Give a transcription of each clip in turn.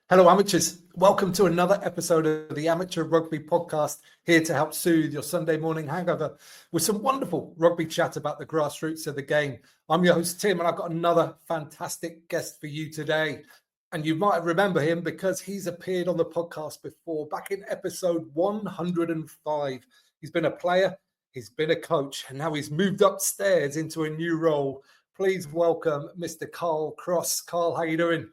Hello, amateurs. Welcome to another episode of the Amateur Rugby Podcast, here to help soothe your Sunday morning hangover with some wonderful rugby chat about the grassroots of the game. I'm your host, Tim, and I've got another fantastic guest for you today. And you might remember him because he's appeared on the podcast before, back in episode 105. He's been a player, he's been a coach, and now he's moved upstairs into a new role. Please welcome Mr. Karl Cross. Karl, how you doing?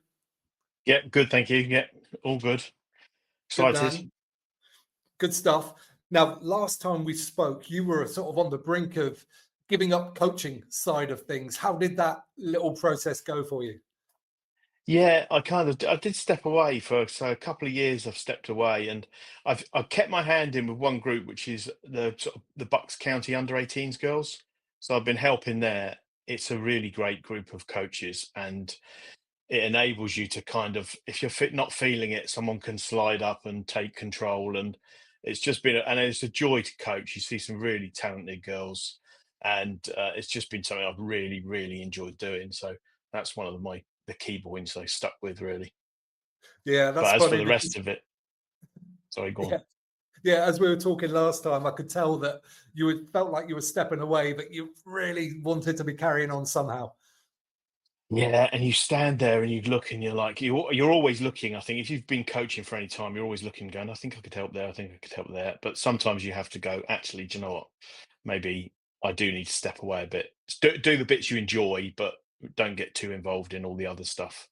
Yeah, good. Thank you. Yeah, all good. Good Excited. man. Good stuff. Now, last time we spoke, you were sort of on the brink of giving up coaching side of things. How did that little process go for you? Yeah, I did step away for a couple of years. I've stepped away, and I've kept my hand in with one group, which is the sort of the Bucks County under-18s girls. So I've been helping there. It's a really great group of coaches, and it enables you to kind of, if you're not feeling it, someone can slide up and take control. And it's just been, and it's a joy to coach. You see some really talented girls, and it's just been something I've really, really enjoyed doing. So that's one of the key points I stuck with, really. Yeah, that's But as for funny the because rest of it, sorry, go on. yeah, yeah, as we were talking last time, I could tell that felt like you were stepping away, but you really wanted to be carrying on somehow. Yeah, and you stand there and you look and you're like, you're always looking. I think if you've been coaching for any time, you're always looking, going, I think I could help there. I think I could help there. But sometimes you have to go, actually, do you know what? Maybe I do need to step away a bit. Do the bits you enjoy, but don't get too involved in all the other stuff.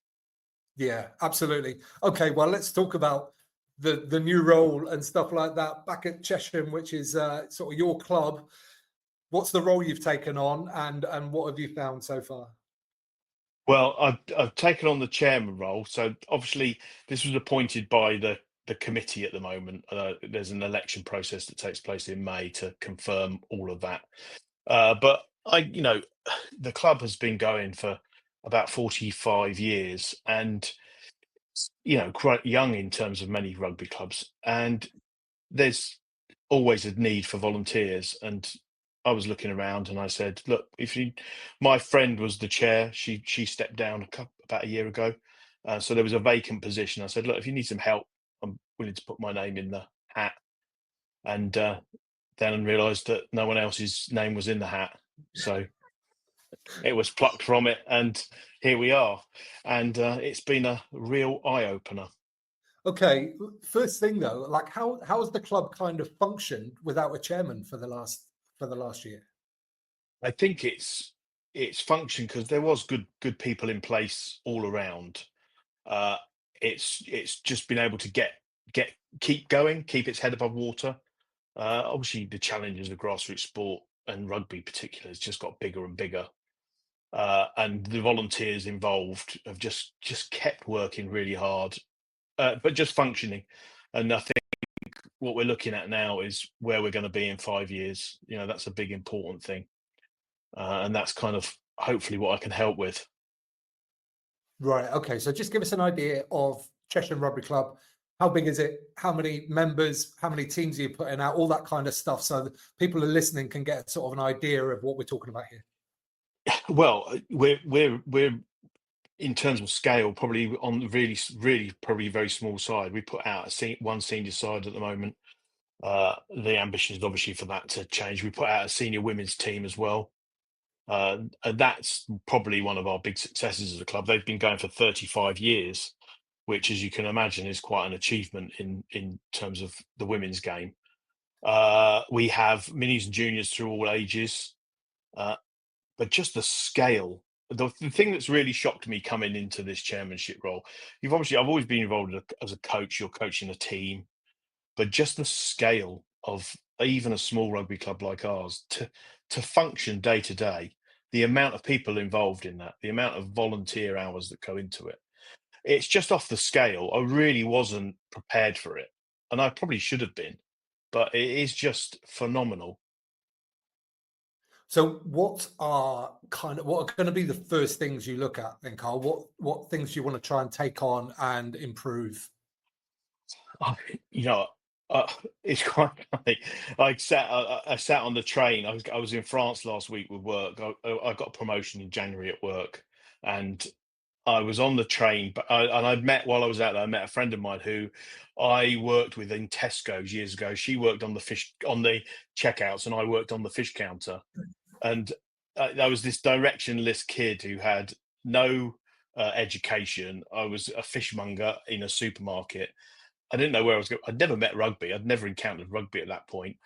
Yeah, absolutely. Okay, well, let's talk about the new role and stuff like that back at Chesham, which is sort of your club. What's the role you've taken on, and what have you found so far? Well, I've taken on the chairman role. So obviously, this was appointed by the committee at the moment. There's an election process that takes place in May to confirm all of that. But the club has been going for about 45 years, and quite young in terms of many rugby clubs. And there's always a need for volunteers. And I was looking around and I said, look, my friend was the chair. She stepped down about a year ago. So there was a vacant position. I said, look, if you need some help, I'm willing to put my name in the hat. And then realised that no one else's name was in the hat. So it was plucked from it, and here we are. And it's been a real eye opener. Okay, first thing though, like how has the club kind of functioned without a chairman for the last year? I think it's function because there was good people in place all around. Uh, it's just been able to get keep going, keep its head above water. Obviously, the challenges of grassroots sport and rugby, particularly, has just got bigger and bigger. And the volunteers involved have just kept working really hard, but just functioning. And I think what we're looking at now is where we're going to be in 5 years. That's a big important thing, and that's kind of hopefully what I can help with. Right. Okay. So just give us an idea of Cheshire Rugby Club. How big is it? How many members? How many teams are you putting out? All that kind of stuff, so that people who are listening can get sort of an idea of what we're talking about here. Well, we're in terms of scale probably on the really probably very small side. We put out one senior side at the moment. The ambition is obviously for that to change. We put out a senior women's team as well. And that's probably one of our big successes as a club. They've been going for 35 years, which, as you can imagine, is quite an achievement in terms of the women's game. We have minis and juniors through all ages, but just the scale. The thing that's really shocked me coming into this chairmanship role, I've always been involved as a coach. You're coaching a team, but just the scale of even a small rugby club like ours to function day to day, the amount of people involved in that, the amount of volunteer hours that go into it, it's just off the scale. I really wasn't prepared for it, and I probably should have been, but it is just phenomenal. So what are going to be the first things you look at then, Carl? What things do you want to try and take on and improve? I, you know, uh, it's quite funny. I sat on the train. I was in France last week with work. I got a promotion in January at work, and I was on the train, but I'd met while I was out there. I met a friend of mine who I worked with in Tesco's years ago. She worked on the checkouts, and I worked on the fish counter. And I was this directionless kid who had no education. I was a fishmonger in a supermarket. I didn't know where I was going. I'd never met rugby. I'd never encountered rugby at that point.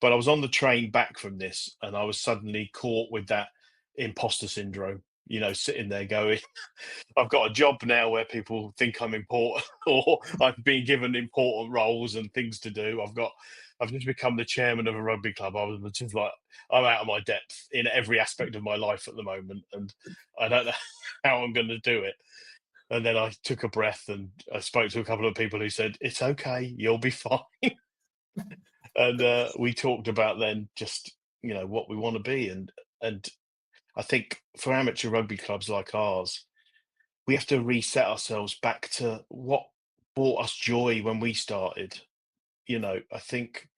But I was on the train back from this, and I was suddenly caught with that imposter syndrome. Sitting there going, I've got a job now where people think I'm important, or I've been given important roles and things to do. I've just become the chairman of a rugby club. I was just like, I'm out of my depth in every aspect of my life at the moment, and I don't know how I'm going to do it. And then I took a breath and I spoke to a couple of people who said, "It's okay, you'll be fine." And we talked about then just what we want to be, and I think for amateur rugby clubs like ours, we have to reset ourselves back to what brought us joy when we started. I think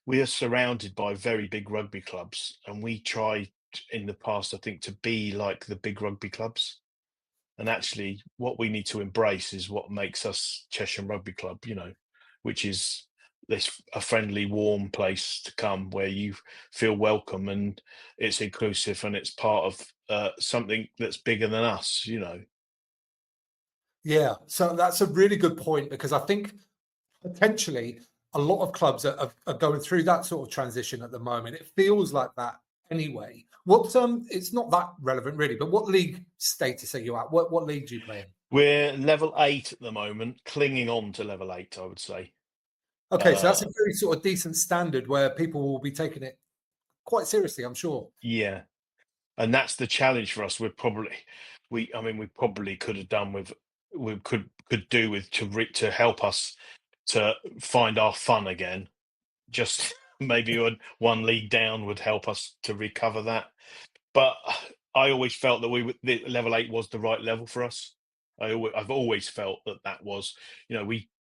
we are surrounded by very big rugby clubs, and we tried in the past, I think, to be like the big rugby clubs. And actually, what we need to embrace is what makes us Chesham Rugby Club, which is a friendly, warm place to come where you feel welcome and it's inclusive and it's part of something that's bigger than us. Yeah, so that's a really good point, because I think potentially a lot of clubs are going through that sort of transition at the moment. It feels like that anyway. It's not that relevant really, but what league status are you at? What league do you play in? We're level 8 at the moment, clinging on to level 8, I would say. Okay, so that's Uh, a very sort of decent standard where people will be taking it quite seriously, I'm sure. yeah, and that's the challenge for us. I mean, we probably could have done with, we could do with to help us to find our fun again. Just maybe one league down would help us to recover that. But I always felt that the level 8 was the right level for us. I've always felt that was,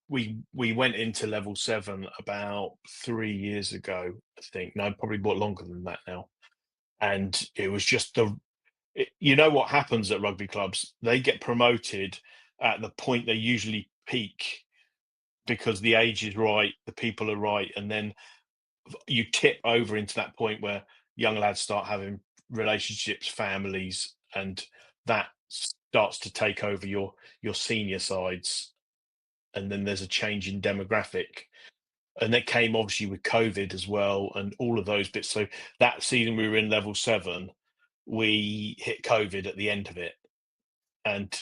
we went into level 7 about 3 years ago, I think. No, probably more longer than that now. And it was just what happens at rugby clubs, they get promoted at the point they usually peak because the age is right, the people are right, and then you tip over into that point where young lads start having relationships, families, and that starts to take over your senior sides, and then there's a change in demographic. And that came obviously with COVID as well, and all of those bits. So that season we were in level 7, we hit COVID at the end of it, and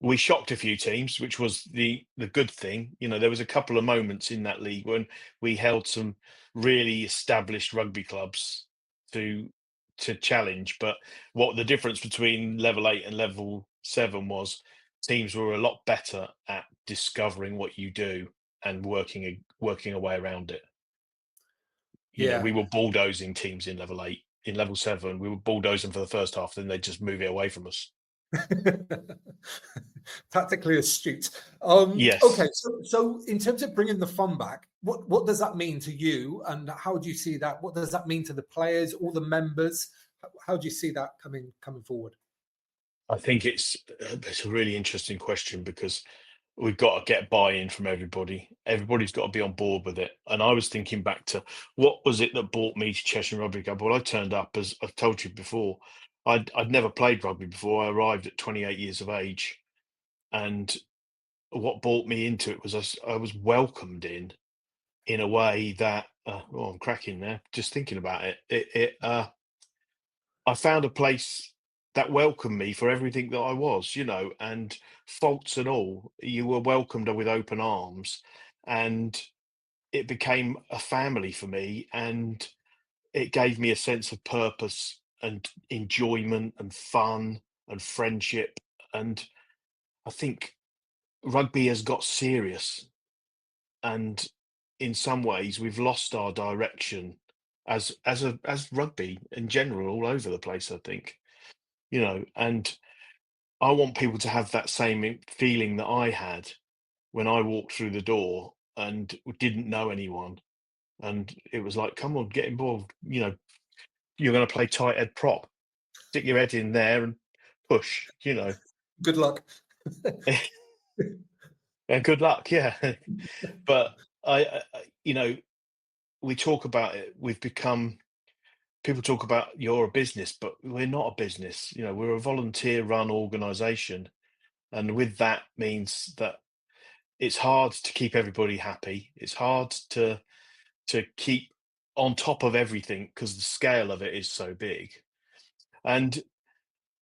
we shocked a few teams, which was the good thing. There was a couple of moments in that league when we held some really established rugby clubs to challenge. But what the difference between level 8 and level 7 was, teams were a lot better at discovering what you do and working a way around it. Yeah. We were bulldozing teams in level 8. In level 7, we were bulldozing for the first half, then they'd just move it away from us. Tactically astute. Yes. Okay, so in terms of bringing the fun back, what does that mean to you, and how do you see that? What does that mean to the players, all the members? How do you see that coming forward? I think it's a really interesting question because we've got to get buy-in from everybody. Everybody's got to be on board with it. And I was thinking back to what was it that brought me to Cheshire Rugby Club? Well, I turned up, as I've told you before. I'd never played rugby before. I arrived at 28 years of age, and what brought me into it was I was welcomed in a way that I'm cracking there just thinking about it. I found a place that welcomed me for everything that I was, and faults and all. You were welcomed with open arms, and it became a family for me, and it gave me a sense of purpose and enjoyment and fun and friendship. And I think rugby has got serious, and in some ways we've lost our direction as rugby in general all over the place, I think. And I want people to have that same feeling that I had when I walked through the door and didn't know anyone. And it was like, come on, get involved. You're going to play tight head prop, stick your head in there and push. Good luck. And good luck, yeah. But we talk about it. People talk about you're a business, but we're not a business. We're a volunteer-run organisation, and with that means that it's hard to keep everybody happy. It's hard to keep on top of everything because the scale of it is so big. And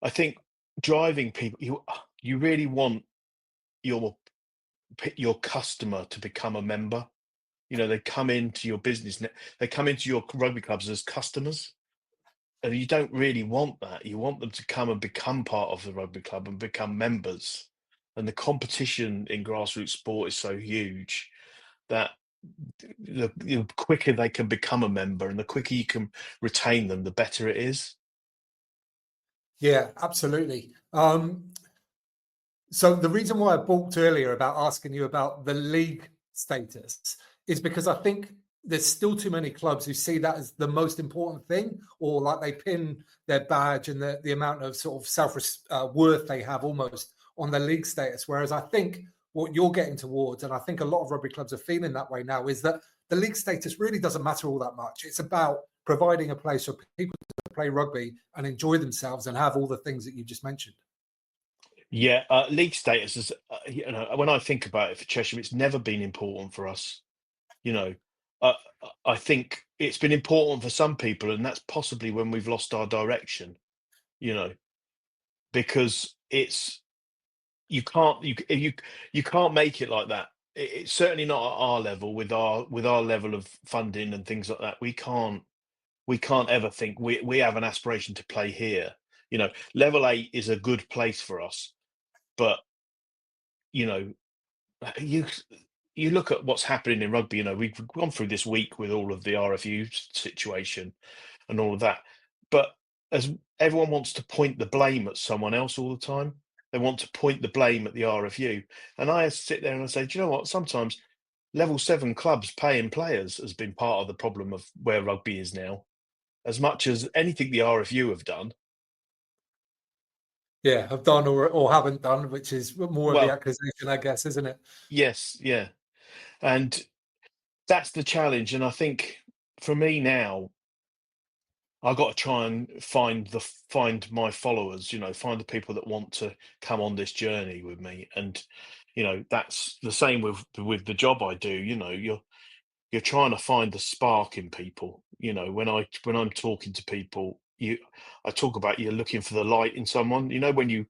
I think driving people, you really want your customer to become a member. They come into your business, they come into your rugby clubs as customers, and you don't really want that. You want them to come and become part of the rugby club and become members. And the competition in grassroots sport is so huge that the quicker they can become a member and the quicker you can retain them, the better it is. Yeah, absolutely. So the reason why I balked earlier about asking you about the league status is because I think there's still too many clubs who see that as the most important thing, or like they pin their badge and the amount of sort of self-worth they have almost on their league status. Whereas I think what you're getting towards, and I think a lot of rugby clubs are feeling that way now, is that the league status really doesn't matter all that much. It's about providing a place for people to play rugby and enjoy themselves and have all the things that you just mentioned. Yeah, league status is, when I think about it for Chesham, it's never been important for us. You know, I I think it's been important for some people, and that's possibly when we've lost our direction. You know, because you can't make it like that. It's certainly not at our level with our level of funding and things like that. We can't ever think we have an aspiration to play here. Level 8 is a good place for us, but you know, you you look at what's happening in rugby. We've gone through this week with all of the RFU situation and all of that, but as everyone wants to point the blame at someone else all the time, they want to point the blame at the RFU, and I sit there and I say, do you know what? Sometimes level 7 clubs paying players has been part of the problem of where rugby is now, as much as anything the RFU have done. Yeah, have done or haven't done, which is more of the Well, accusation, I guess, isn't it? yes, yeah, and that's the challenge. And I think for me now, I got to try and find my followers. Find the people that want to come on this journey with me. And that's the same with the job I do. You're trying to find the spark in people. When I'm talking to people, I talk about you're looking for the light in someone. When you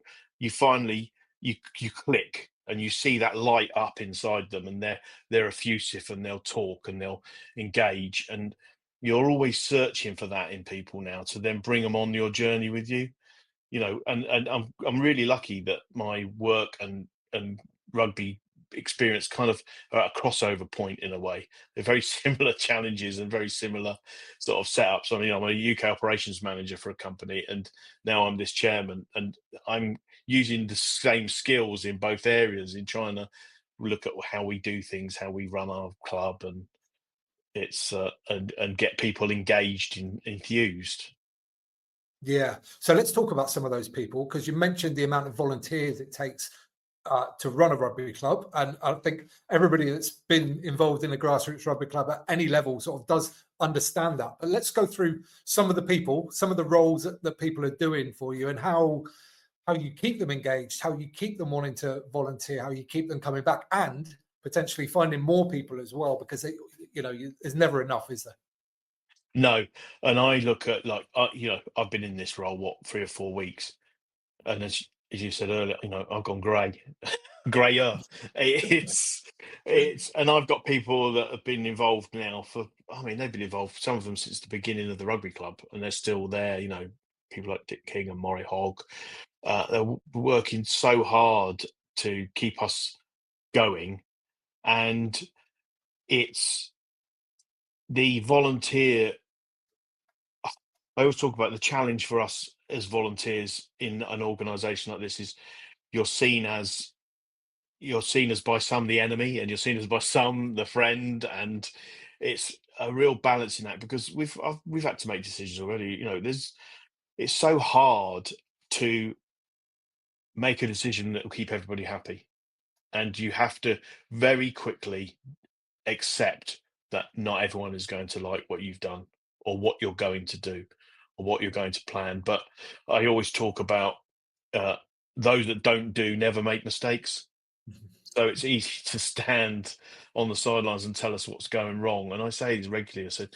finally you click and you see that light up inside them, and they're effusive and they'll talk and they'll engage, and you're always searching for that in people now to then bring them on your journey with you. And I'm really lucky that my work and rugby experience kind of are at a crossover point in a way. They're very similar challenges and very similar sort of setups. I mean, I'm a UK operations manager for a company, and now I'm this chairman, and I'm using the same skills in both areas in trying to look at how we do things, how we run our club, and it's and get people engaged and enthused. Yeah. So let's talk about some of those people, because you mentioned the amount of volunteers it takes to run a rugby club. And I think everybody that's been involved in a grassroots rugby club at any level sort of does understand that. But let's go through some of the people, some of the roles that people are doing for you, and how you keep them engaged, how you keep them wanting to volunteer, how you keep them coming back, and potentially finding more people as well, because there's never enough, is there? No, and I look at, like, I've been in this role, what, 3 or 4 weeks, and as you said earlier, I've gone grey, greyer. It's and I've got people that have been involved now I mean, they've been involved, some of them since the beginning of the rugby club, and they're still there. People like Dick King and Maury Hogg. They're working so hard to keep us going, and it's the volunteer. I always talk about the challenge for us as volunteers in an organisation like this is you're seen as by some the enemy, and you're seen as by some the friend, and it's a real balance in that, because we've had to make decisions already. It's so hard to make a decision that will keep everybody happy. And you have to very quickly accept that not everyone is going to like what you've done or what you're going to do or what you're going to plan. But I always talk about uh, those that don't do never make mistakes. So it's easy to stand on the sidelines and tell us what's going wrong. And I say this regularly. I said,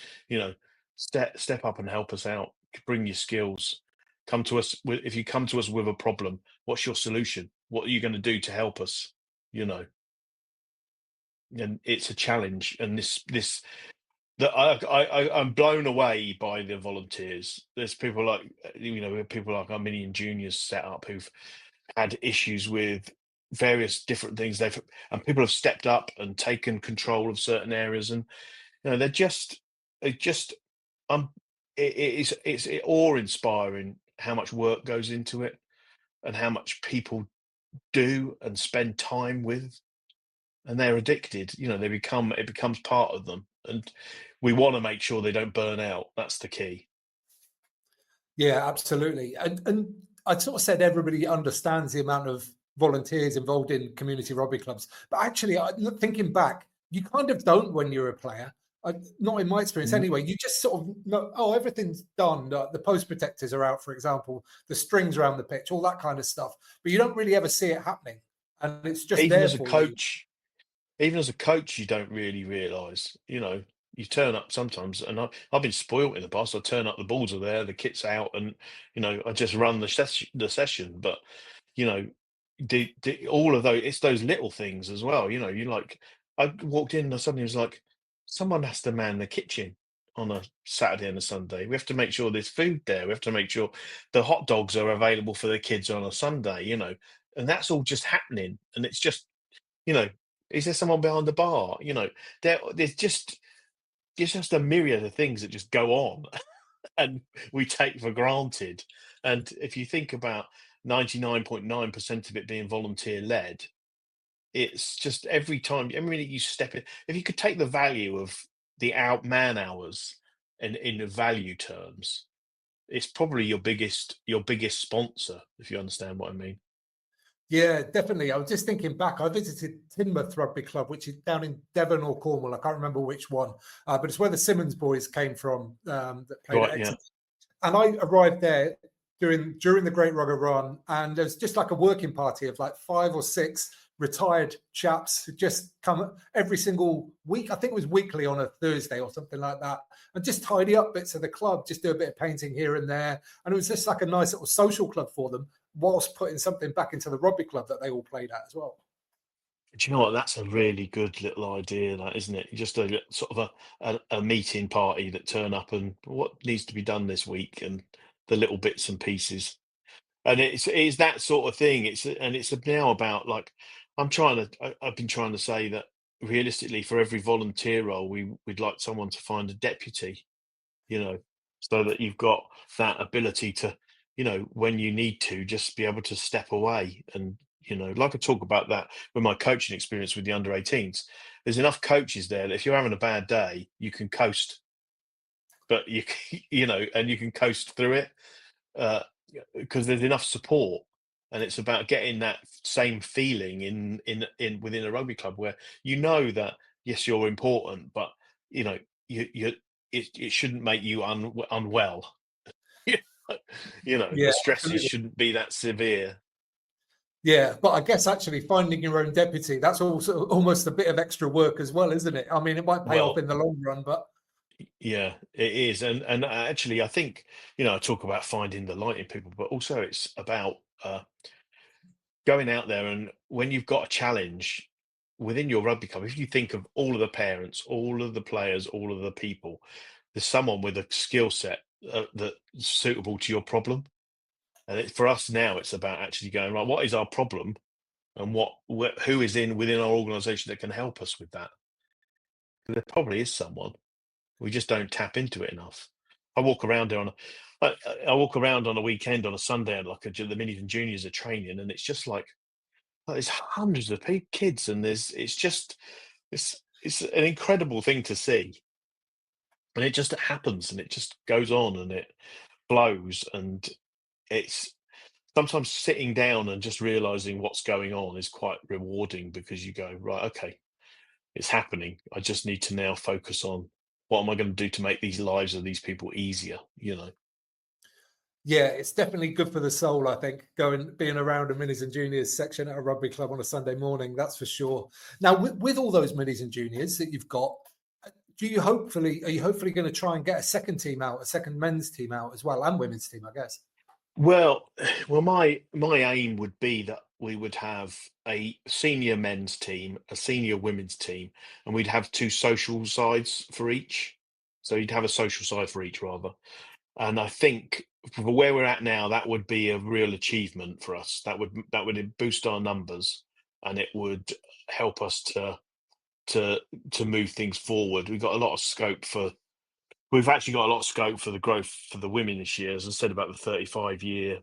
step up and help us out. Bring your skills. Come to us if you come to us with a problem. What's your solution? What are you going to do to help us? You know, and it's a challenge. And this that I'm blown away by the volunteers. There's people like people like Arminian juniors set up who've had issues with various different things. And people have stepped up and taken control of certain areas, and it just um it's awe inspiring how much work goes into it and how much people do and spend time with, and they're addicted. It becomes part of them, and we want to make sure they don't burn out. That's the key. Yeah, absolutely. And I sort of said everybody understands the amount of volunteers involved in community rugby clubs, but actually, thinking back, you kind of don't when you're a player. Not in my experience, anyway. You just sort of know, oh, everything's done. The post protectors are out, for example, the strings around the pitch, all that kind of stuff. But you don't really ever see it happening, and it's just Even there as a for you. coach, even as a coach, you don't really realise. You turn up sometimes, and I've been spoilt in the past. I turn up, the balls are there, the kit's out, and I just run the session. But you know, all of those, it's those little things as well. I walked in and suddenly was like, someone has to man the kitchen on a Saturday and a Sunday. We have to make sure there's food there. We have to make sure the hot dogs are available for the kids on a Sunday. And that's all just happening, and it's just you know, is there someone behind the bar? There's just a myriad of things that just go on and we take for granted. And if you think about 99.9% of it being volunteer led, it's just every minute you step in, if you could take the value of the man hours in the value terms, it's probably your biggest sponsor, if you understand what I mean. Yeah, definitely. I was just thinking back. I visited Teignmouth Rugby Club, which is down in Devon or Cornwall. I can't remember which one, but it's where the Simmons boys came from that played at Right, yeah. Exeter. And I arrived there during the Great Rugger run, and there's just like a working party of like 5 or 6 retired chaps who just come every single week. I think it was weekly on a Thursday or something like that, and just tidy up bits of the club, just do a bit of painting here and there. And it was just like a nice little social club for them, whilst putting something back into the rugby club that they all played at as well. Do you know what? That's a really good little idea, that, isn't it? Just a sort of a meeting party that turn up and what needs to be done this week and the little bits and pieces. And it's that sort of thing. It's now about, like, I've been trying to say that realistically for every volunteer role we'd like someone to find a deputy, you know, so that you've got that ability to, when you need to, just be able to step away. And, like I talk about that with my coaching experience with the under 18s, there's enough coaches there that if you're having a bad day, you can coast, but and you can coast through it uh, because there's enough support. And it's about getting that same feeling in within a rugby club where that yes, you're important, but you it shouldn't make you unwell. The Yeah, stresses absolutely. shouldn't be that severe. Yeah, but I guess actually finding your own deputy, that's also almost a bit of extra work as well, isn't it? I mean, it might pay off Well, in the long run, but yeah, it is. And actually, I think, I talk about finding the light in people, but also it's about going out there, and when you've got a challenge within your rugby club, if you think of all of the parents, all of the players, all of the people, there's someone with a skill set that's suitable to your problem. And for us now, it's about actually going, right, what is our problem, and who is within our organisation that can help us with that? There probably is someone. We just don't tap into it enough. I walk around there I walk around on a weekend on a Sunday, and like the minis and juniors are training, and it's just like there's hundreds of kids, and it's an incredible thing to see, and it just happens, and it just goes on, and it flows, and it's sometimes sitting down and just realizing what's going on is quite rewarding, because you go, right, okay, it's happening. I just need to now focus on what am I going to do to make these lives of these people easier, you know. Yeah, it's definitely good for the soul, I think, being around a minis and juniors section at a rugby club on a Sunday morning, that's for sure. Now, with all those minis and juniors that you've got, are you hopefully going to try and get a second team out, a second men's team out as well, and women's team, I guess? Well, my aim would be that we would have a senior men's team, a senior women's team, and we'd have two social sides for each. So you'd have a social side for each, rather. And I think for where we're at now, that would be a real achievement for us. That would boost our numbers, and it would help us to to move things forward. We've got a lot of scope for. We've actually got a lot of scope for the growth for the women this year. As I said about the 35-year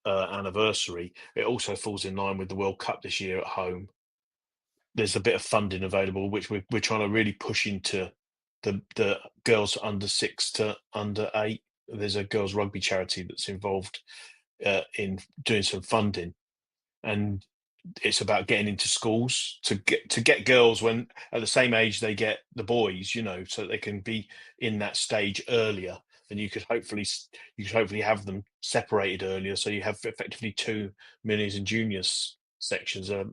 anniversary, it also falls in line with the World Cup this year at home. There's a bit of funding available, which we're trying to really push into the girls under 6 to under 8. There's a girls rugby charity that's involved in doing some funding, and it's about getting into schools to get girls when at the same age they get the boys, you know, so they can be in that stage earlier. And you could hopefully have them separated earlier, so you have effectively two minis and juniors sections, a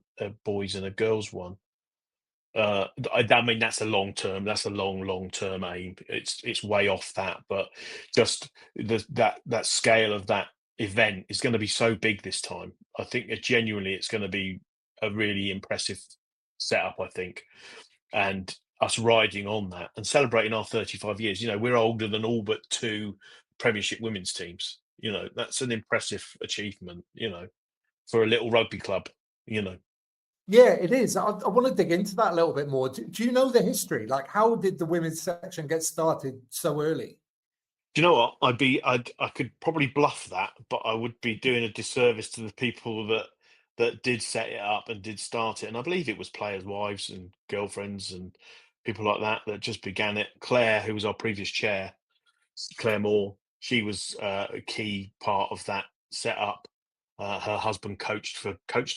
boys and a girls one. I mean, that's a long term. That's a long term aim. It's way off that, but just that scale of that event is going to be so big this time. I think genuinely, it's going to be a really impressive setup. I think, and us riding on that and celebrating our 35 years. You know, we're older than all but two Premiership women's teams. You know, that's an impressive achievement. You know, for a little rugby club. You know. Yeah, it is. I want to dig into that a little bit more. Do you know the history? Like, how did the women's section get started so early? Do you know what? I could probably bluff that, but I would be doing a disservice to the people that did set it up and did start it. And I believe it was players' wives and girlfriends and people like that that just began it. Claire, who was our previous chair, Claire Moore, she was a key part of that setup. Her husband coached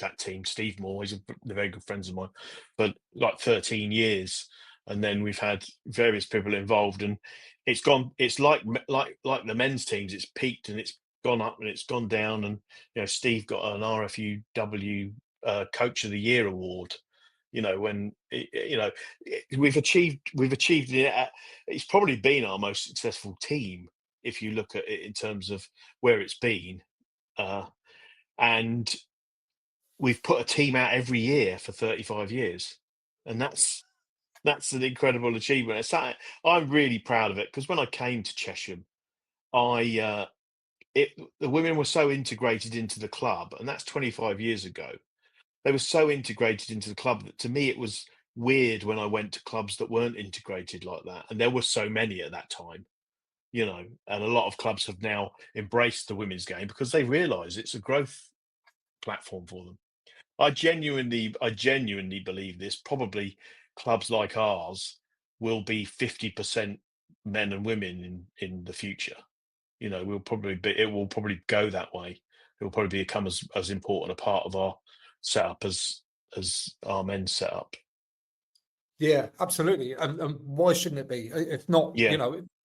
that team, Steve Moore. They're very good friends of mine, for like 13 years. And then we've had various people involved, and it's gone. It's like the men's teams. It's peaked and it's gone up and it's gone down. And Steve got an RFUW Coach of the Year award. When we've achieved it. It's probably been our most successful team if you look at it in terms of where it's been, and we've put a team out every year for 35 years, and that's an incredible achievement. I'm really proud of it, because when I came to Chesham, I the women were so integrated into the club, and that's 25 years ago. They were so integrated into the club that to me it was weird when I went to clubs that weren't integrated like that. And there were so many at that time, and a lot of clubs have now embraced the women's game because they realise it's a growth platform for them. I genuinely believe this. Probably clubs like ours will be 50% men and women in the future. It will probably go that way. It will probably become as important a part of our setup as our men's setup. Yeah, absolutely. And why shouldn't it be? If not, Yeah.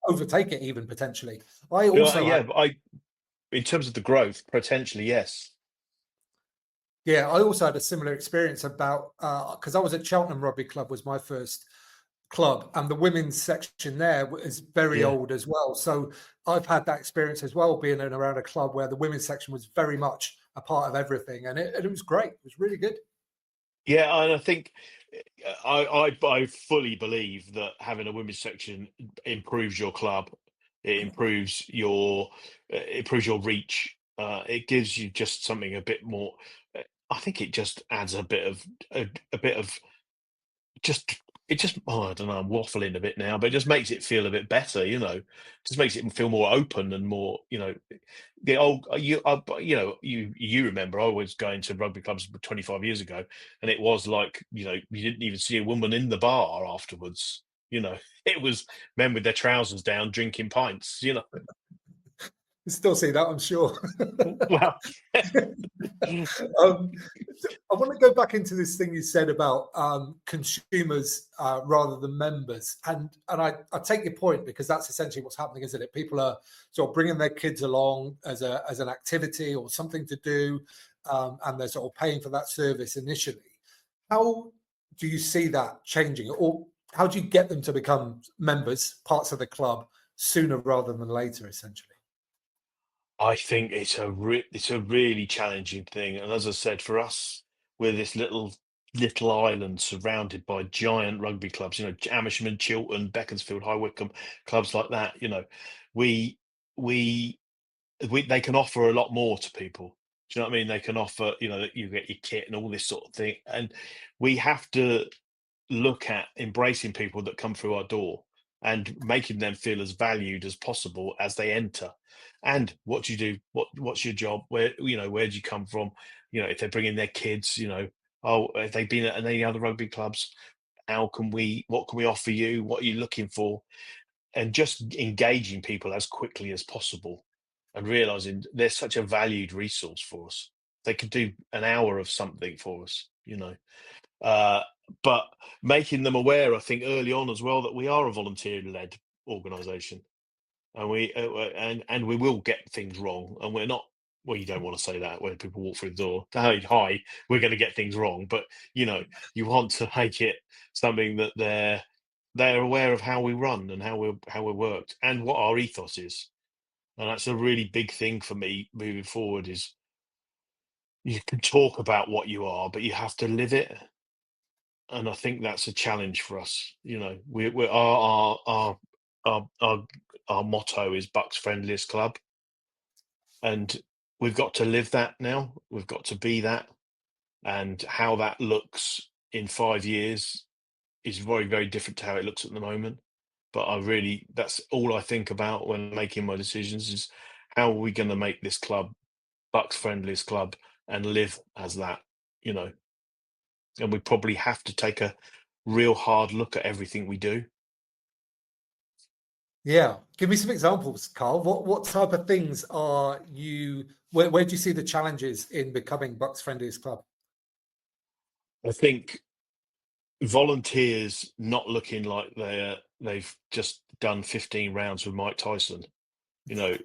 overtake it even potentially. I also had Yeah, but in terms of the growth, potentially, yes. Yeah, I also had a similar experience about because I was at Cheltenham Rugby Club was my first club, and the women's section there is very Yeah. old as well. So I've had that experience as well, being in around a club where the women's section was very much a part of everything, and it was great. It was really good. Yeah, and I think I fully believe that having a women's section improves your club. It improves your reach. It gives you just something a bit more. I think it just adds a bit of just I don't know, I'm waffling a bit now, but it just makes it feel a bit better, just makes it feel more open and more, the old you remember I was going to rugby clubs 25 years ago, and it was like, you didn't even see a woman in the bar afterwards. It was men with their trousers down drinking pints. Still see that, I'm sure. Well, um, I want to go back into this thing you said about consumers rather than members, and I take your point, because that's essentially what's happening, isn't it? People are sort of bringing their kids along as an activity or something to do, and they're sort of paying for that service initially. How do you see that changing, or how do you get them to become members, parts of the club, sooner rather than later, essentially? I think it's a really challenging thing, and as I said, for us, we're this little island surrounded by giant rugby clubs. You know, Amersham, Chiltern, Beaconsfield, High Wycombe, clubs like that. You know, we we they can offer a lot more to people. Do you know what I mean? They can offer, you know, that you get your kit and all this sort of thing, and we have to look at embracing people that come through our door and making them feel as valued as possible as they enter. And what do you do? What's your job? Where do you come from? You know, if they're bringing their kids, you know, oh, have they been at any other rugby clubs? What can we offer you? What are you looking for? And just engaging people as quickly as possible, and realizing they're such a valued resource for us. They could do an hour of something for us, you know. Uh, but making them aware, I think, early on as well, that we are a volunteer-led organisation, and and we will get things wrong, and we're not. Well, you don't want to say that when people walk through the door. Hi, we're going to get things wrong, but you know, you want to make it something that they're aware of how we run and how we're worked and what our ethos is, and that's a really big thing for me moving forward. Is you can talk about what you are, but you have to live it, and I think that's a challenge for us. You know, we're our motto is Bucks friendliest club, and we've got to live that now. We've got to be that, and how that looks in 5 years is very, very different to how it looks at the moment. But that's all I think about when making my decisions, is how are we going to make this club Bucks friendliest club and live as that, you know. And we probably have to take a real hard look at everything we do. Yeah, give me some examples, Carl. What type of things are you? Where do you see the challenges in becoming Bucks friendliest club? I think volunteers not looking like they've just done 15 rounds with Mike Tyson. You know,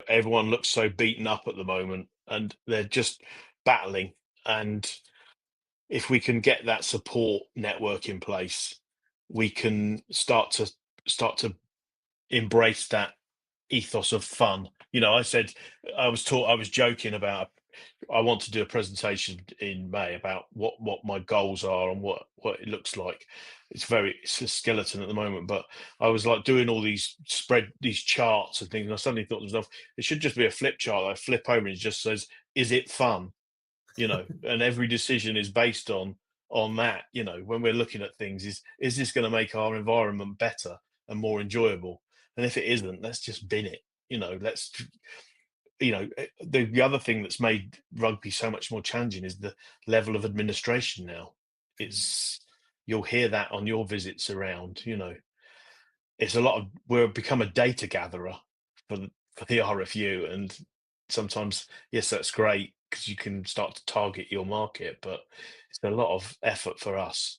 everyone looks so beaten up at the moment, and they're just battling. And if we can get that support network in place, we can start to embrace that ethos of fun. You know, I was joking about, I want to do a presentation in May about what my goals are and what it looks like. It's a skeleton at the moment, but I was like doing all these charts and things, and I suddenly thought to myself, it should just be a flip chart. I flip over and it just says, "Is it fun?" You know, and every decision is based on that. You know, when we're looking at things, is this going to make our environment better and more enjoyable? And if it isn't, let's just bin it. You know, the other thing that's made rugby so much more challenging is the level of administration now. It's You'll hear that on your visits around. You know, it's a lot of we've become a data gatherer for the RFU, and sometimes, yes, that's great because you can start to target your market, but it's a lot of effort for us.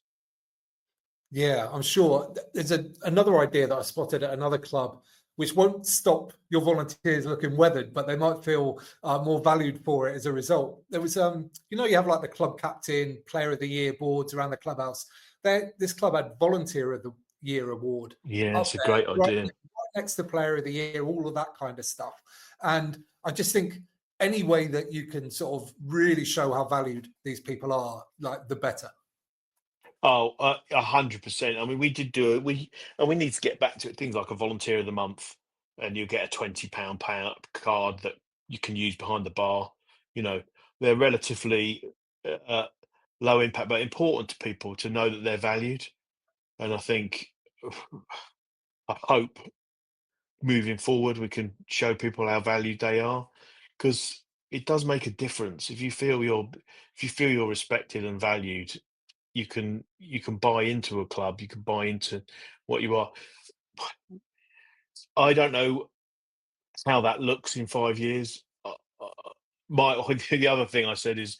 Yeah, I'm sure. There's another idea that I spotted at another club, which won't stop your volunteers looking weathered, but they might feel more valued for it as a result. There was, you have like the club captain, player of the year boards around the clubhouse. This club had volunteer of the year award Yeah, up it's a there, great idea. right next to player of the year, all of that kind of stuff. And I just think any way that you can sort of really show how valued these people are, like the better. Oh, 100%. I mean, we did do it. We need to get back to it. Things like a volunteer of the month, and you get a £20 payout card that you can use behind the bar. You know, they're relatively uh, low impact, but important to people to know that they're valued. And I think, I hope moving forward, we can show people how valued they are, because it does make a difference. If you feel you're respected and valued, you can buy into a club, you can buy into what you are. I don't know how that looks in 5 years. My the other thing I said is,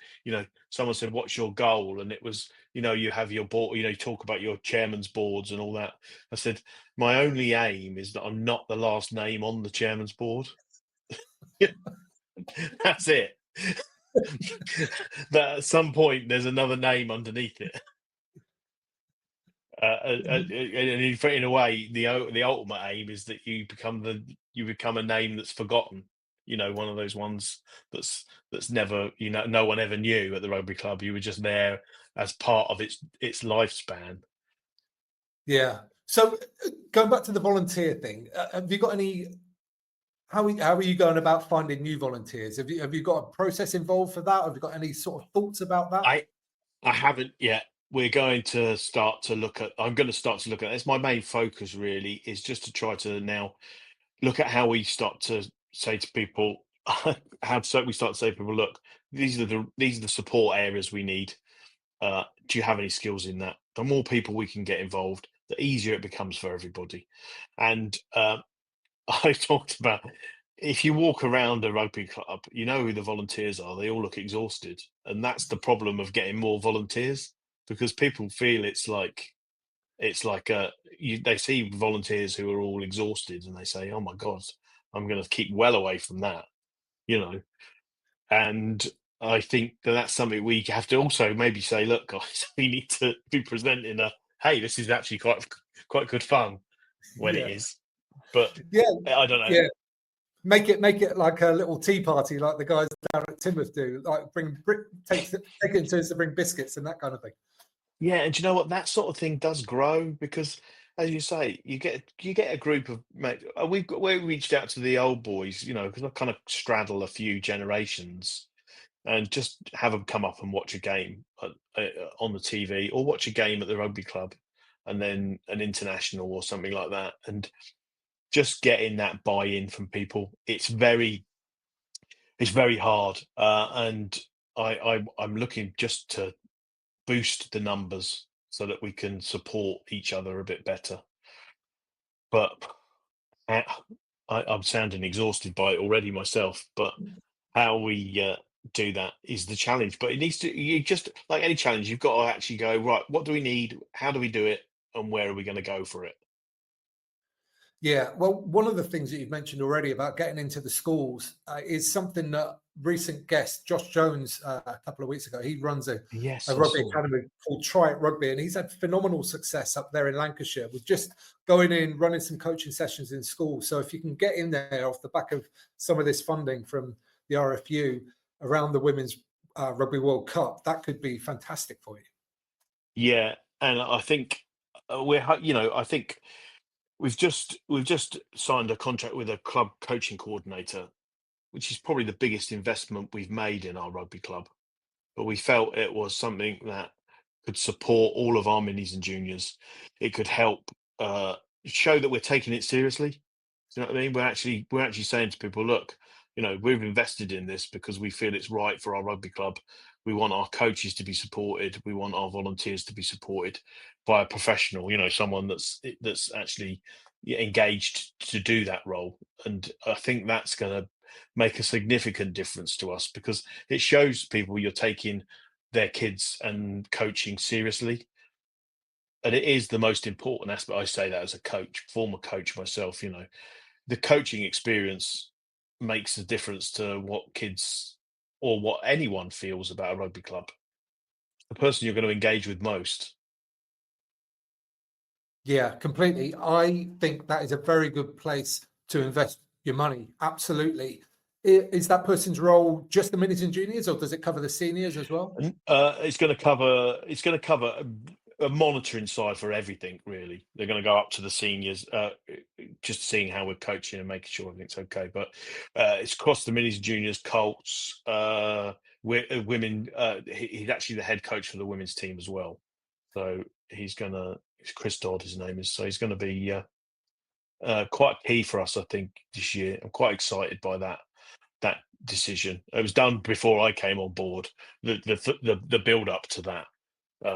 someone said, "What's your goal?" And it was, you have your board, you talk about your chairman's boards and all that. I said, my only aim is that I'm not the last name on the chairman's board. That's it. That at some point there's another name underneath it. And in a way, the ultimate aim is that you become a name that's forgotten. One of those ones that's never, no one ever knew at the rugby club. You were just there as part of its lifespan. Yeah. So going back to the volunteer thing, have you got any? How are you going about finding new volunteers? Have you got a process involved for that? Have you got any sort of thoughts about that? I haven't yet. We're going to start to look at. I'm going to start to look at. It's my main focus really is just to try to now look at how we start to say to people, we start to say to people, look, these are the support areas we need. Do you have any skills in that? The more people we can get involved, the easier it becomes for everybody. And I talked about, if you walk around a rugby club, you know who the volunteers are. They all look exhausted, and that's the problem of getting more volunteers, because people feel they see volunteers who are all exhausted, and they say, "Oh my God, I'm going to keep well away from that," you know. And I think that's something we have to also maybe say, "Look, guys, we need to be presenting hey, this is actually quite good fun when it Yeah. is." But Yeah. I don't know. Yeah. Make it like a little tea party, like the guys down at Timoth do. Like take it in turns to bring biscuits and that kind of thing. Yeah, and do you know what? That sort of thing does grow because, as you say, you get a group of mate. We reached out to the old boys, because I kind of straddle a few generations, and just have them come up and watch a game on the TV, or watch a game at the rugby club, and then an international or something like that, and just getting that buy-in from people. It's very hard, and I'm looking just to boost the numbers so that we can support each other a bit better. But uh, I'm sounding exhausted by it already myself. But how we do that is the challenge. But it needs to, you just like any challenge, you've got to actually go, right, what do we need? How do we do it? And where are we going to go for it? Yeah, well, one of the things that you've mentioned already about getting into the schools is something that recent guest Josh Jones a couple of weeks ago. He runs a Yes, I rugby saw that. academy called Try It Rugby, and he's had phenomenal success up there in Lancashire with just going in, running some coaching sessions in school. So if you can get in there off the back of some of this funding from the RFU around the Women's Rugby World Cup, that could be fantastic for you. Yeah, and I think I think we've just signed a contract with a club coaching coordinator, which is probably the biggest investment we've made in our rugby club. But we felt it was something that could support all of our minis and juniors. It could help show that we're taking it seriously. Do you know what I mean? We're actually saying to people, look, we've invested in this because we feel it's right for our rugby club. We want our coaches to be supported. We want our volunteers to be supported by a professional. Someone that's actually engaged to do that role. And I think that's going to make a significant difference to us because it shows people you're taking their kids and coaching seriously. And it is the most important aspect. I say that as a coach, former coach myself, the coaching experience makes a difference to what kids or what anyone feels about a rugby club. The person you're going to engage with most. Yeah, completely. I think that is a very good place to invest your money. Absolutely. Is that person's role just the minis and juniors, or does it cover the seniors as well? And it's going to cover a monitoring side for everything. Really, they're going to go up to the seniors, just seeing how we're coaching and making sure everything's okay. But it's across the minis, juniors, Colts, women. He's actually the head coach for the women's team as well. So it's Chris Dodd, his name is. So he's going to be quite key for us, I think, this year. I'm quite excited by that decision. It was done before I came on board. The build up to that.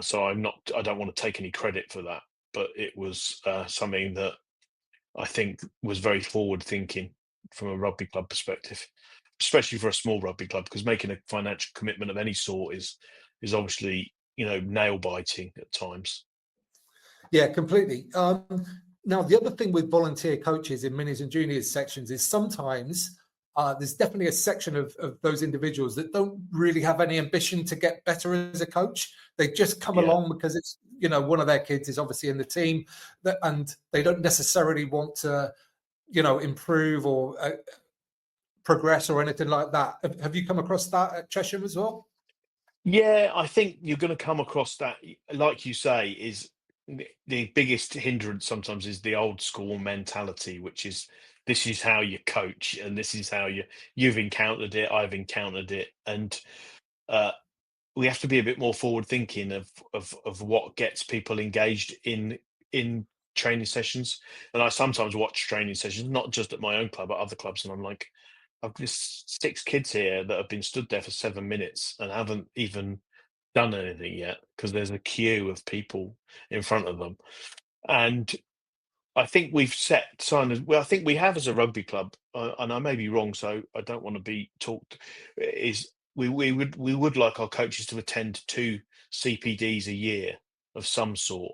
So I don't want to take any credit for that, but it was something that I think was very forward thinking from a rugby club perspective, especially for a small rugby club, because making a financial commitment of any sort is obviously, nail biting at times. Yeah, completely. Now, the other thing with volunteer coaches in minis and juniors sections is sometimes there's definitely a section of those individuals that don't really have any ambition to get better as a coach. They just come Yeah. along because it's, one of their kids is obviously in the team, and they don't necessarily want to, improve or progress or anything like that. Have you come across that at Chesham as well? Yeah, I think you're going to come across that, like you say, is the biggest hindrance sometimes is the old school mentality, which is this is how you coach and this is how you've encountered it, I've encountered it, and uh, we have to be a bit more forward thinking of what gets people engaged in training sessions. And I sometimes watch training sessions, not just at my own club, but other clubs, and I'm like, I've just 6 kids here that have been stood there for 7 minutes and haven't even done anything yet because there's a queue of people in front of them. And I think we've set sign well, I think we have as a rugby club, and I may be wrong, so I don't want to be talked. Is we would like our coaches to attend 2 CPDs a year of some sort.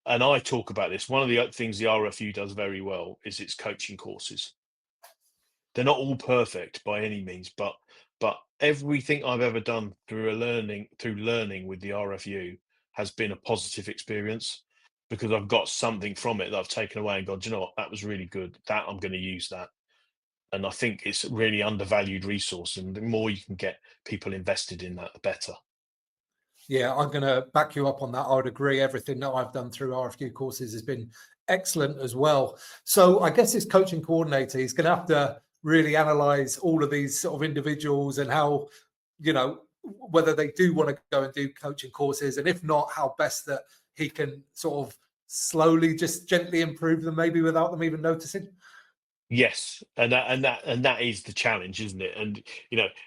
And I talk about this. One of the things the RFU does very well is its coaching courses. They're not all perfect by any means, but everything I've ever done through learning with the RFU has been a positive experience because I've got something from it that I've taken away and gone, "Do you know what, that was really good. That I'm going to use that." And I think it's a really undervalued resource, and the more you can get people invested in that, the better. Yeah, I'm going to back you up on that. I would agree. Everything that I've done through RFQ courses has been excellent as well. So I guess this coaching coordinator, he's going to have to really analyze all of these sort of individuals and how, whether they do want to go and do coaching courses, and if not, how best that he can sort of slowly, just gently improve them, maybe without them even noticing. Yes, and that is the challenge, isn't it? And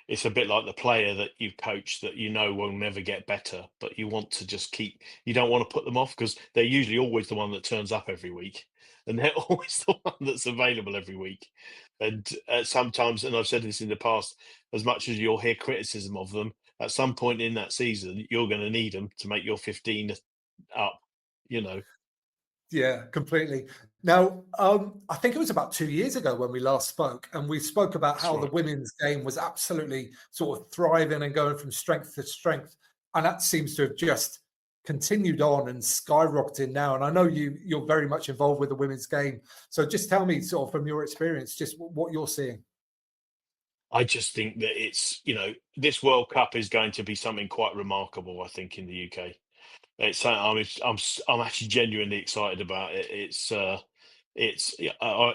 it's a bit like the player that you coach that will never get better, but you want to just keep. You don't want to put them off because they're usually always the one that turns up every week, and they're always the one that's available every week. And sometimes, and I've said this in the past, as much as you'll hear criticism of them, at some point in that season, you're going to need them to make your 15 up. You know, Yeah, completely. Now, I think it was about 2 years ago when we last spoke, and we spoke about that's how the right. women's game was absolutely sort of thriving and going from strength to strength, and that seems to have just continued on and skyrocketed now. And I know you're very much involved with the women's game, so just tell me, sort of from your experience, just what you're seeing. I just think that this World Cup is going to be something quite remarkable. I think in the UK, I'm actually genuinely excited about it. It's yeah, I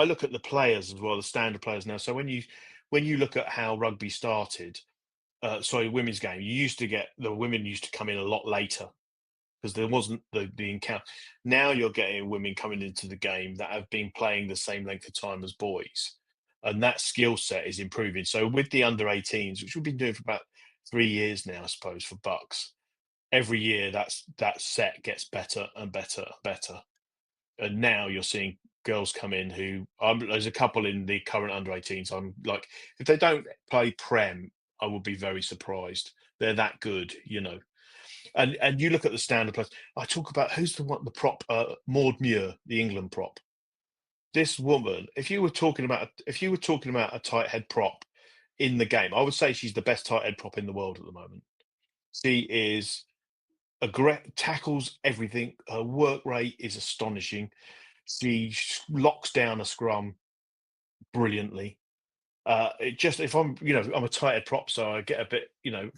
look at the players as well, the standard players now. So when you look at how rugby started, sorry, women's game, you used to get the women used to come in a lot later because there wasn't the encounter. Now you're getting women coming into the game that have been playing the same length of time as boys, and that skill set is improving. So with the under 18s, which we've been doing for about 3 years now, I suppose, for Bucks, every year that set gets better and better and better. And now you're seeing girls come in who there's a couple in the current under 18s. I'm like, if they don't play Prem, I would be very surprised. They're that good. And you look at the standard players. I talk about who's the prop, Maud Muir, the England prop. This woman, if you were talking about a tight head prop in the game, I would say she's the best tight head prop in the world at the moment. She is tackles everything. Her work rate is astonishing. She locks down a scrum brilliantly. It just if I'm a tight head prop, so I get a bit,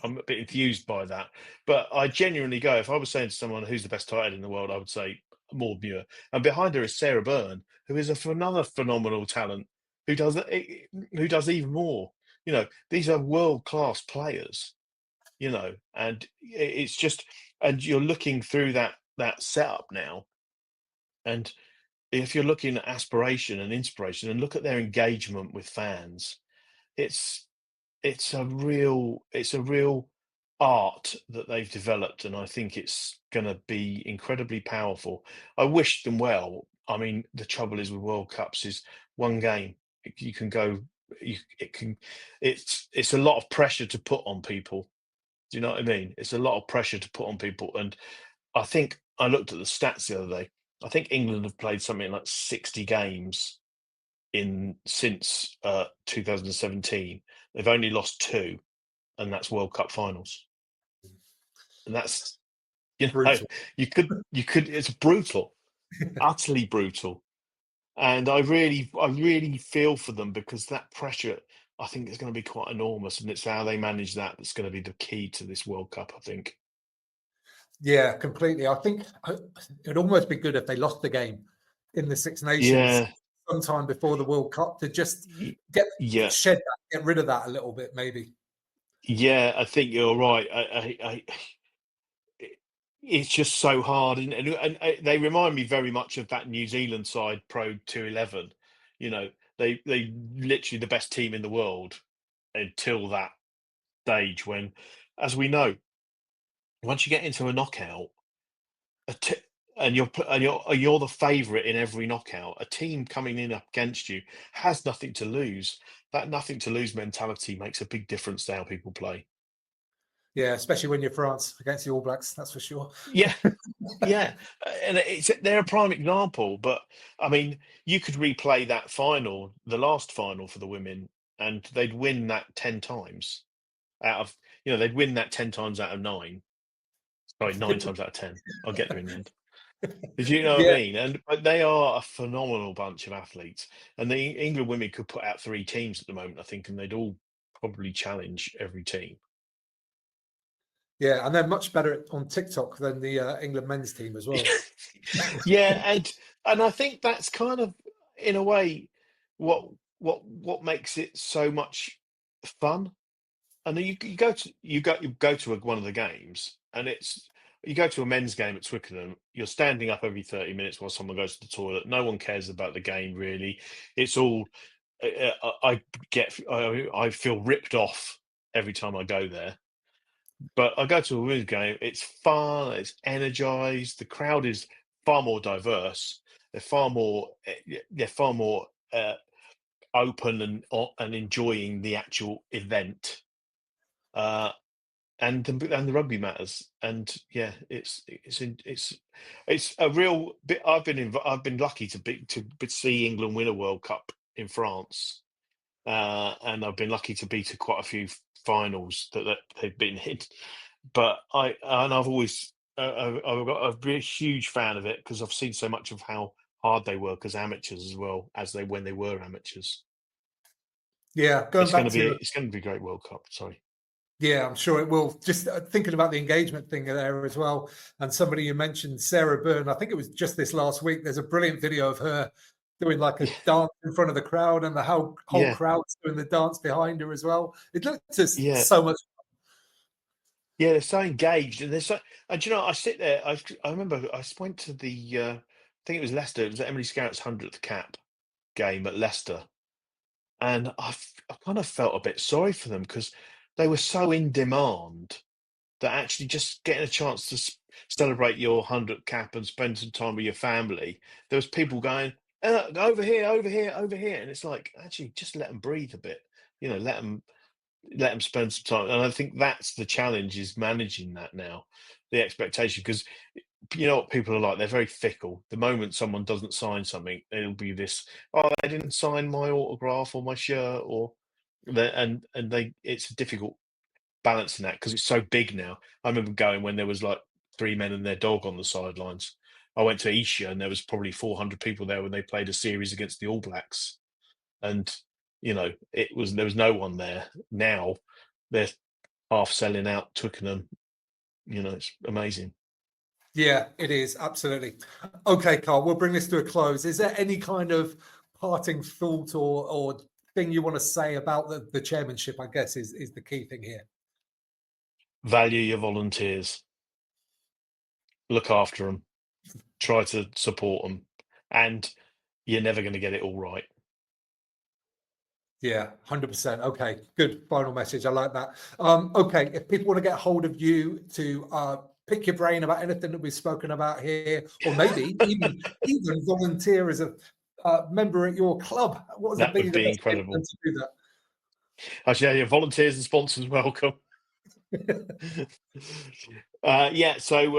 I'm a bit enthused by that. But I genuinely go, if I was saying to someone who's the best tight head in the world, I would say Maud Muir. And behind her is Sarah Byrne, who is another phenomenal talent who does even more. These are world class players. And it's just, and you're looking through that setup now, and if you're looking at aspiration and inspiration and look at their engagement with fans, it's it's a real art that they've developed, and I think it's going to be incredibly powerful. I wish them well. I mean, the trouble is with World Cups is one game. You can go. It can. It's a lot of pressure to put on people. Do you know what I mean? It's a lot of pressure to put on people, and I think I looked at the stats the other day. I think England have played something like 60 games in since 2017. They've only lost two, and that's World Cup finals. And that's, you know, Brutal. you could it's brutal, utterly brutal. And I really feel for them, because that pressure, I think, is going to be quite enormous, and it's how they manage that that's going to be the key to this World Cup, I think. Yeah, completely. I think it'd almost be good if they lost the game in the Six Nations Yeah, sometime before the World Cup to just y- get yeah, shed that, get rid of that a little bit, maybe. yeah. I think you're right. It- it's just so hard, and they remind me very much of that New Zealand side Pro 211. You know, they literally the best team in the world until that stage when, as we know, once you get into a knockout, a t- and you're the favourite in every knockout, a team coming in up against you has nothing to lose. That nothing to lose mentality makes a big difference to how people play. Yeah, especially when you're France against the All Blacks, that's for sure. Yeah, yeah, and they're a prime example. But I mean, you could replay that final, the last final for the women, and they'd win that 10 times out of, they'd win that 10 times out of nine. Sorry, 9 times out of 10. I'll get there in the end. Did you know what I Yeah, mean? And but they are a phenomenal bunch of athletes, and the England women could put out three teams at the moment, I think, and they'd all probably challenge every team. yeah, and they're much better on TikTok than the England men's team as well. Yeah, and I think that's kind of, in a way, what what makes it so much fun. And then you go to one of the games, and you go to a men's game at Twickenham. You're standing up every 30 minutes while someone goes to the toilet. No one cares about the game really. It's all I feel ripped off every time I go there. But I go to a women's game. It's fun. It's energized. The crowd is far more diverse. They're far more open and enjoying the actual event. Uh, and the rugby matters. And yeah, it's a real bit. I've been lucky to see England win a World Cup in France, and I've been lucky to be to quite a few finals that they've been in. But I've always I've got a really huge fan of it, because I've seen so much of how hard they work as amateurs, as well as they when they were amateurs. Yeah, going It's going back to be to it's going to be a great World Cup. Sorry. yeah, I'm sure it will. Just thinking about the engagement thing there as well. And somebody you mentioned, Sarah Byrne, I think it was just this last week. There's a brilliant video of her doing like a Yeah, dance in front of the crowd, and the whole yeah, crowd's doing the dance behind her as well. It looked just yeah. so much. Yeah, they're so engaged, and they're so. And I sit there. I remember I went to the. I think it was Leicester. It was Emily Scarrett's 100th cap game at Leicester, and I kind of felt a bit sorry for them, because they were so in demand that actually just getting a chance to celebrate your 100th cap and spend some time with your family, there was people going, over here, over here, over here, and it's like, actually just let them breathe a bit. Let them spend some time. And I think that's the challenge, is managing that now, the expectation, because you know what people are like, they're very fickle. The moment someone doesn't sign something, it'll be this, oh, they didn't sign my autograph or my shirt, or and they it's a difficult balancing that, because it's so big now. I remember going when there was like three men and their dog on the sidelines. I went to Isha, and there was probably 400 people there when they played a series against the All Blacks, and there was no one there. Now they're half selling out Twickenham. It's amazing. Yeah, it is absolutely. Okay, Carl, we'll bring this to a close. Is there any kind of parting thought or thing you want to say about the chairmanship? I guess is the key thing here. Value your volunteers, look after them, try to support them, and you're never going to get it all right. Yeah, 100%. Okay, good final message. I like that. Okay, if people want to get hold of you to pick your brain about anything that we've spoken about here, or maybe even volunteer as a member at your club, what That be would the be best way for them incredible. to do that? Actually, yeah, volunteers and sponsors welcome. Yeah, so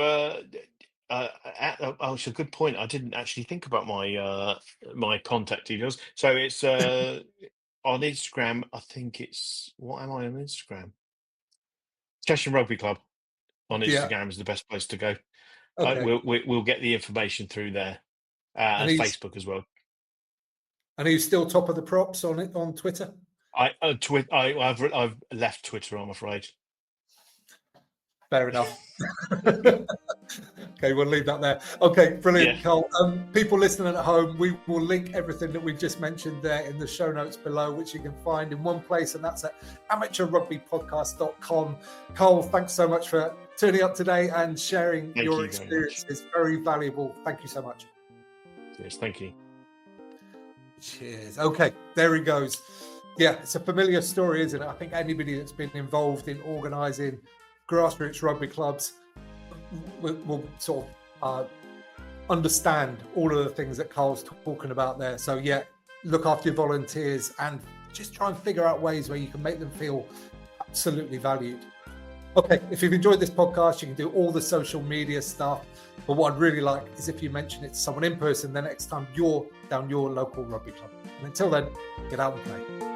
oh, it's a good point. I didn't actually think about my contact details. So it's on Instagram. I think it's, what am I on Instagram? Chesham Rugby Club on Yeah. Instagram is the best place to go. Okay. We'll get the information through there, And and he's Facebook as well. still top of the props on it on Twitter. I've left Twitter, I'm afraid. Fair enough. Okay, we'll leave that there. Okay, brilliant, Yeah. Carl. People listening at home, we will link everything that we've just mentioned there in the show notes below, which you can find in one place, and that's at amateurrugbypodcast.com. Carl, thanks so much for turning up today and sharing Thank your you very much. experience. It's very valuable. Thank you so much. Yes, thank you. Cheers. Okay, there he goes. Yeah, it's a familiar story, isn't it? I think anybody that's been involved in organising grassroots rugby clubs will sort of understand all of the things that Carl's talking about there. So yeah, look after your volunteers and just try and figure out ways where you can make them feel absolutely valued. Okay, if you've enjoyed this podcast, you can do all the social media stuff. But what I'd really like is if you mention it to someone in person the next time you're down your local rugby club. And until then, get out and play.